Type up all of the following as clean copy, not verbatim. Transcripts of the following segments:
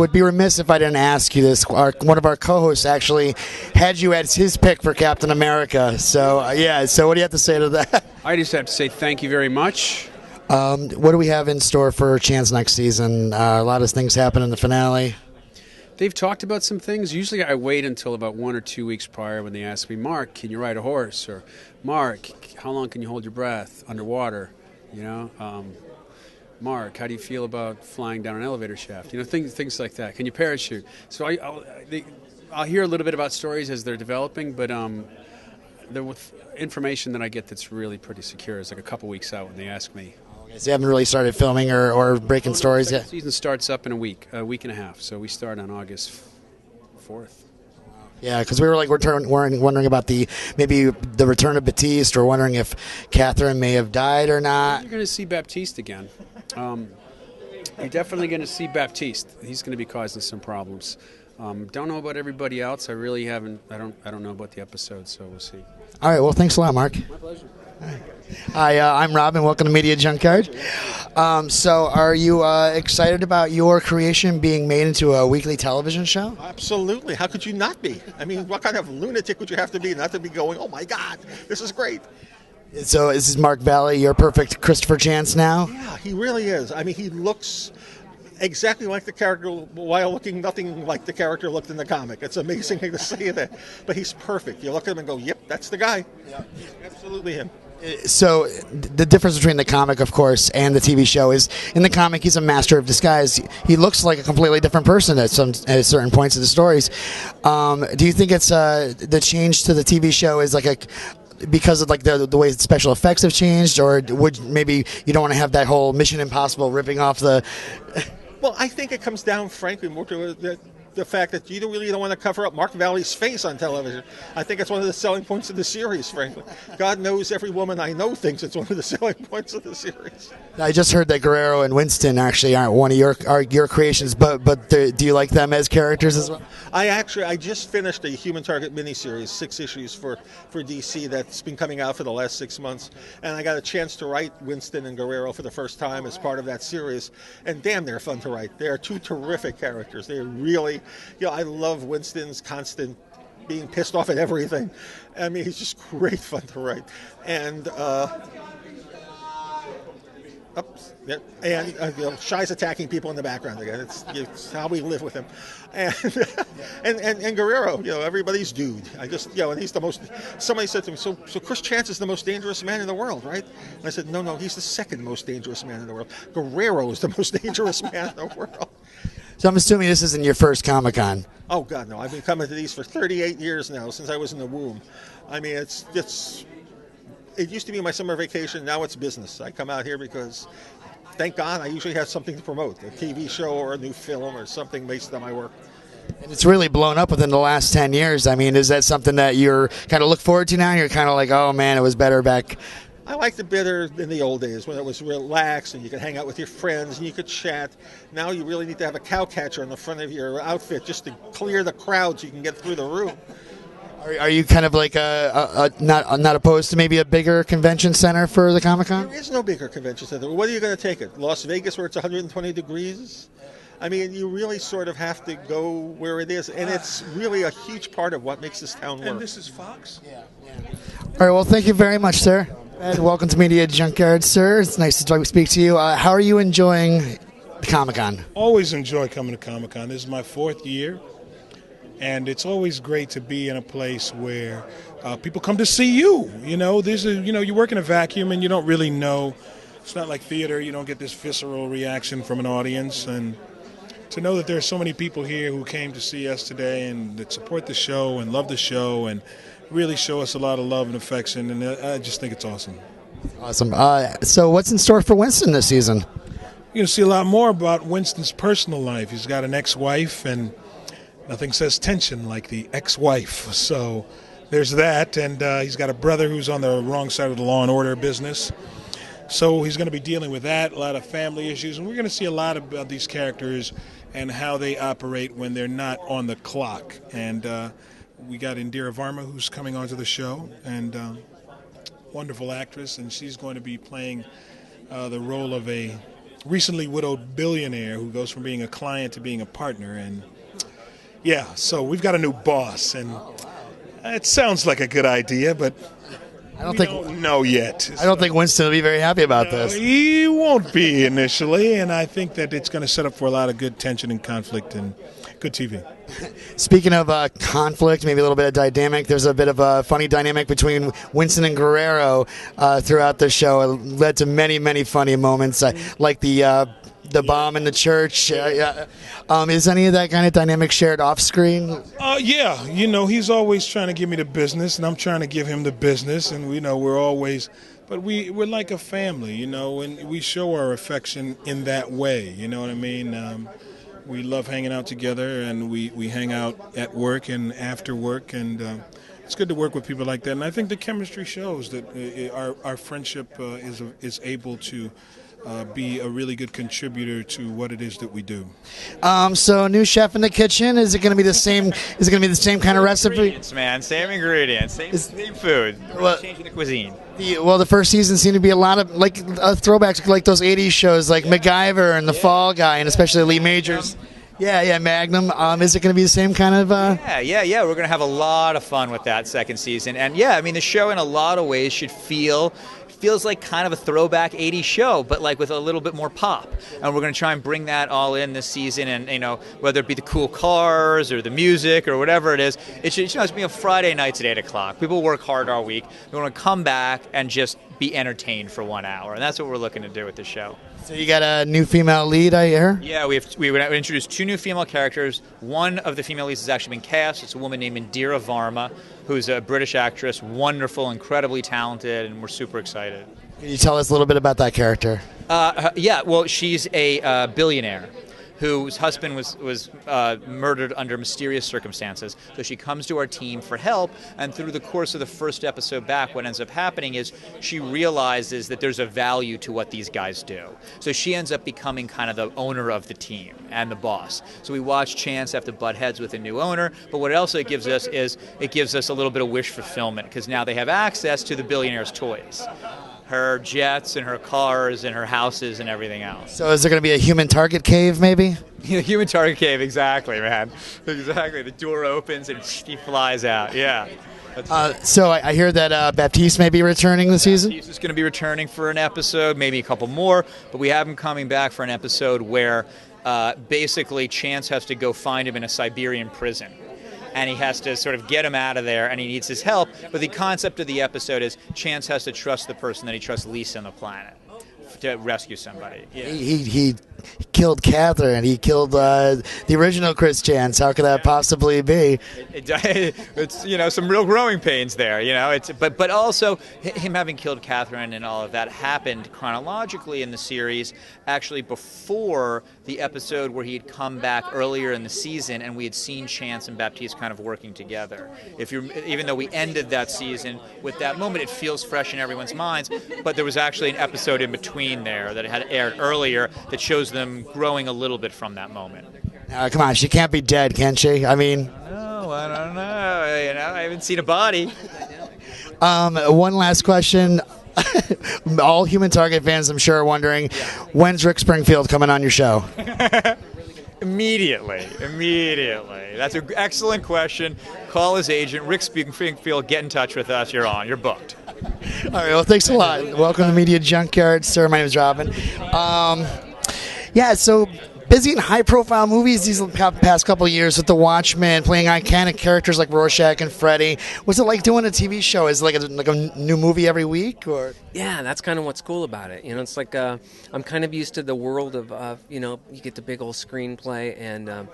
would be remiss if I didn't ask you this. One of our co-hosts actually had you as his pick for Captain America. So, so what do you have to say to that? I just have to say thank you very much. What do we have in store for Chance next season? A lot of things happen in the finale. They've talked about some things. Usually I wait until about 1 or 2 weeks prior when they ask me, Mark, can you ride a horse? Or, Mark, how long can you hold your breath underwater? Mark, how do you feel about flying down an elevator shaft? Things like that. Can you parachute? So I'll hear a little bit about stories as they're developing, but the information that I get that's really pretty secure is like a couple weeks out when they ask me. So you haven't really started filming or breaking stories yet? The season starts up in a week and a half. So we start on August 4th. Yeah, because we were wondering about maybe the return of Baptiste, or wondering if Catherine may have died or not. You're going to see Baptiste again. You're definitely going to see Baptiste. He's going to be causing some problems. Don't know about everybody else. I really haven't. I don't know about the episode, so we'll see. All right. Well, thanks a lot, Mark. My pleasure. Hi, I'm Robin. Welcome to Media Junkyard. So are you excited about your creation being made into a weekly television show? Absolutely. How could you not be? I mean, what kind of lunatic would you have to be not to be going, oh my God, this is great? So this is Mark Valley, your perfect Christopher Chance now? Yeah, he really is. I mean, he looks exactly like the character while looking nothing like the character looked in the comic. It's amazing to say that. But he's perfect. You look at him and go, yep, that's the guy. Yeah. Absolutely him. So the difference between the comic, of course, and the TV show is, in the comic, he's a master of disguise. He looks like a completely different person at certain points of the stories. Do you think it's the change to the TV show is because of the way special effects have changed, or would maybe you don't want to have that whole Mission Impossible ripping off the? Well, I think it comes down, frankly, more to the fact that you really don't want to cover up Mark Valley's face on television. I think it's one of the selling points of the series, frankly. God knows every woman I know thinks it's one of the selling points of the series. I just heard that Guerrero and Winston actually aren't one of your creations, but do you like them as characters as well? I just finished a Human Target miniseries, 6 issues for DC that's been coming out for the last 6 months, and I got a chance to write Winston and Guerrero for the first time as part of that series, and damn, they're fun to write. They are 2 terrific characters. They are really, I love Winston's constant being pissed off at everything. I mean, he's just great fun to write. And Shy's attacking people in the background again. It's how we live with him. And Guerrero, everybody's dude. And he's the most. Somebody said to me, so Chris Chance is the most dangerous man in the world, right? And I said, no, he's the second most dangerous man in the world. Guerrero is the most dangerous man in the world. So I'm assuming this isn't your first Comic-Con. Oh God, no! I've been coming to these for 38 years now, since I was in the womb. I mean, it used to be my summer vacation. Now it's business. I come out here because, thank God, I usually have something to promote, a TV show or a new film or something based on my work. And it's really blown up within the last 10 years. I mean, is that something that you're kind of look forward to now? You're kind of like, oh man, it was better back. I liked it better in the old days when it was relaxed and you could hang out with your friends and you could chat. Now you really need to have a cow catcher on the front of your outfit just to clear the crowd so you can get through the room. Are you kind of like not opposed to maybe a bigger convention center for the Comic-Con? There is no bigger convention center. What are you going to take it? Las Vegas, where it's 120 degrees? I mean, you really sort of have to go where it is, and it's really a huge part of what makes this town work. And this is Fox? Yeah. All right, well, thank you very much, sir. And welcome to Media Junkyard, sir. It's nice to speak to you. How are you enjoying Comic-Con? Always enjoy coming to Comic-Con. This is my 4th year, and it's always great to be in a place where people come to see you. You work in a vacuum, and you don't really know. It's not like theater. You don't get this visceral reaction from an audience, and to know that there are so many people here who came to see us today and that support the show and love the show and really show us a lot of love and affection, and I just think it's awesome. Awesome. So what's in store for Winston this season? You're going to see a lot more about Winston's personal life. He's got an ex-wife, and nothing says tension like the ex-wife. So there's that, and he's got a brother who's on the wrong side of the law and order business. So he's going to be dealing with that, a lot of family issues, and we're going to see a lot about these characters and how they operate when they're not on the clock. And we got Indira Varma, who's coming onto the show, and wonderful actress, and she's going to be playing the role of a recently widowed billionaire who goes from being a client to being a partner. And yeah, so we've got a new boss, and it sounds like a good idea, but I don't know yet. I don't think Winston will be very happy about this. He won't be initially, and I think that it's going to set up for a lot of good tension and conflict and good TV. Speaking of conflict, maybe a little bit of dynamic, there's a bit of a funny dynamic between Winston and Guerrero throughout the show. It led to many, many funny moments, like the bomb in the church. Is any of that kind of dynamic shared off screen? Yeah, he's always trying to give me the business, and I'm trying to give him the business, and we're always, but we're like a family, and we show our affection in that way. You know what I mean? We love hanging out together, and we hang out at work and after work, and it's good to work with people like that. And I think the chemistry shows that our friendship is able to be a really good contributor to what it is that we do. So, new chef in the kitchen. Is it going to be the same? Is it going to be the same kind of recipe? Ingredients, man. Same ingredients. Same food. We're changing the cuisine. The first season seemed to be a lot of throwbacks, like those '80s shows, like MacGyver and The Fall Guy, and especially Lee Majors. Yeah, Magnum. Is it going to be the same kind of? Yeah. We're going to have a lot of fun with that second season, and the show in a lot of ways feels like kind of a throwback 80s show, but like with a little bit more pop. And we're going to try and bring that all in this season, and whether it be the cool cars or the music or whatever it is, it's being a Friday nights at 8 o'clock. People work hard all week. We want to come back and just be entertained for 1 hour, and that's what we're looking to do with the show. So you got a new female lead, I hear? Yeah, we introduced 2 new female characters. One of the female leads has actually been cast. It's a woman named Indira Varma, who's a British actress, wonderful, incredibly talented, and we're super excited. Can you tell us a little bit about that character? She's a billionaire whose husband was murdered under mysterious circumstances. So she comes to our team for help, and through the course of the first episode back, what ends up happening is she realizes that there's a value to what these guys do. So she ends up becoming kind of the owner of the team and the boss. So we watch Chance have to butt heads with a new owner, but what else it gives us is it gives us a little bit of wish fulfillment, because now they have access to the billionaire's toys. Her jets and her cars and her houses and everything else. So is there going to be a human target cave, maybe? Human target cave, exactly, man. Exactly. The door opens and she flies out. Yeah. So I hear that Baptiste may be returning this season? Baptiste is going to be returning for an episode, maybe a couple more, but we have him coming back for an episode where basically Chance has to go find him in a Siberian prison. And he has to sort of get him out of there, and he needs his help. But the concept of the episode is Chance has to trust the person that he trusts least on the planet to rescue somebody. Yeah. He killed Catherine. He killed the original Chris Chance. How could that possibly be? It's some real growing pains there. But also him having killed Catherine and all of that happened chronologically in the series, actually before the episode where he had come back earlier in the season, and we had seen Chance and Baptiste kind of working together. Even though we ended that season with that moment, it feels fresh in everyone's minds. But there was actually an episode in between there that had aired earlier that shows them growing a little bit from that moment. Come on, she can't be dead, can she? I mean, no, I don't know. I haven't seen a body. One last question. All Human Target fans, I'm sure, are wondering, when's Rick Springfield coming on your show? Immediately. That's an excellent question. Call his agent, Rick Springfield. Get in touch with us. You're on. You're booked. All right. Well, thanks a lot. Welcome to Media Junkyard, sir. My name is Robin. So busy in high-profile movies these past couple of years with The Watchmen, playing iconic characters like Rorschach and Freddy. What's it like doing a TV show? Is it like a new movie every week, or? Yeah, that's kind of what's cool about it. It's like I'm kind of used to the world of you get the big old screenplay and.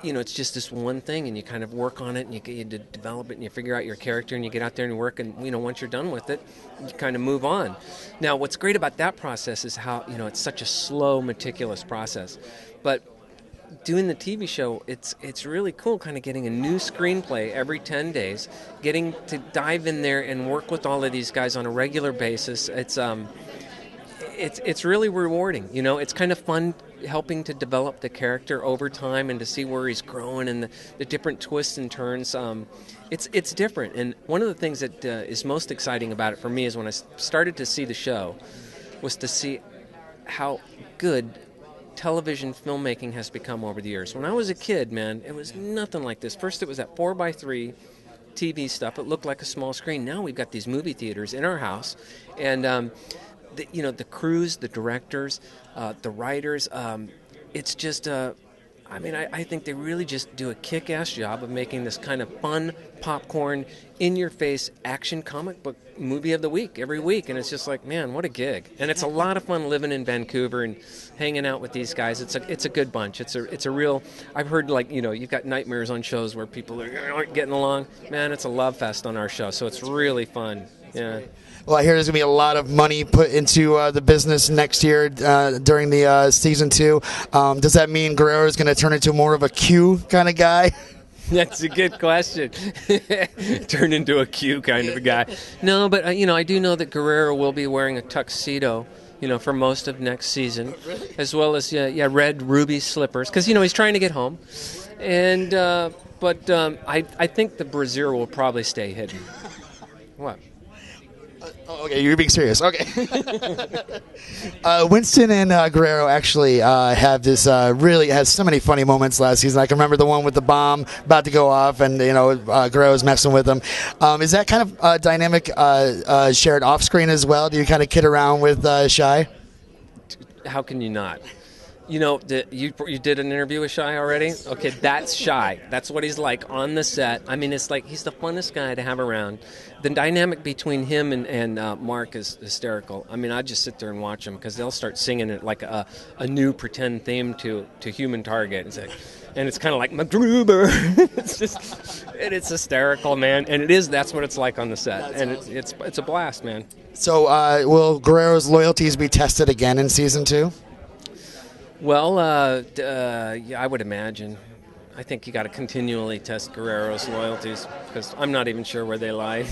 It's just this one thing, and you kind of work on it, and you develop it, and you figure out your character, and you get out there and work, and once you're done with it, you kind of move on. Now, what's great about that process is how it's such a slow, meticulous process, but doing the TV show, it's really cool, kind of getting a new screenplay every 10 days, getting to dive in there and work with all of these guys on a regular basis. It's really rewarding. It's kind of fun helping to develop the character over time and to see where he's growing and the different twists and turns. It's different. And one of the things that is most exciting about it for me is when I started to see the show was to see how good television filmmaking has become over the years. When I was a kid, man, it was nothing like this. First, it was that 4x3 TV stuff. It looked like a small screen. Now we've got these movie theaters in our house, and the crews, the directors, the writers. It's just. I think they really just do a kick-ass job of making this kind of fun, popcorn, in-your-face action comic book movie of the week every week. And it's just like, man, what a gig. And it's a lot of fun living in Vancouver and hanging out with these guys. It's a good bunch. It's a real, I've heard you've got nightmares on shows where people aren't getting along. Man, it's a love fest on our show. So it's really fun. Yeah. Well, I hear there's going to be a lot of money put into the business next year during the season 2. Does that mean Guerrero is going to turn into more of a Q kind of guy? That's a good question. Turn into a Q kind of a guy. No, but I do know that Guerrero will be wearing a tuxedo, for most of next season, as well as red ruby slippers, because he's trying to get home. And but I think the brassiere will probably stay hidden. What? Okay, you're being serious. Okay. Winston and Guerrero actually have this really has so many funny moments last season. I can remember the one with the bomb about to go off, and Guerrero's messing with them. Is that kind of dynamic shared off screen as well? Do you kind of kid around with Shy? How can you not? You did an interview with Shy already? Okay, that's Shy. That's what he's like on the set. I mean, it's like he's the funnest guy to have around. The dynamic between him and Mark is hysterical. I mean, I just sit there and watch them because they'll start singing it like a new pretend theme to Human Target. And it's kind of like McGruber. It's hysterical, man. And that's what it's like on the set. That's awesome. It's a blast, man. So will Guerrero's loyalties be tested again in season 2? Well, I would imagine. I think you got to continually test Guerrero's loyalties because I'm not even sure where they lie.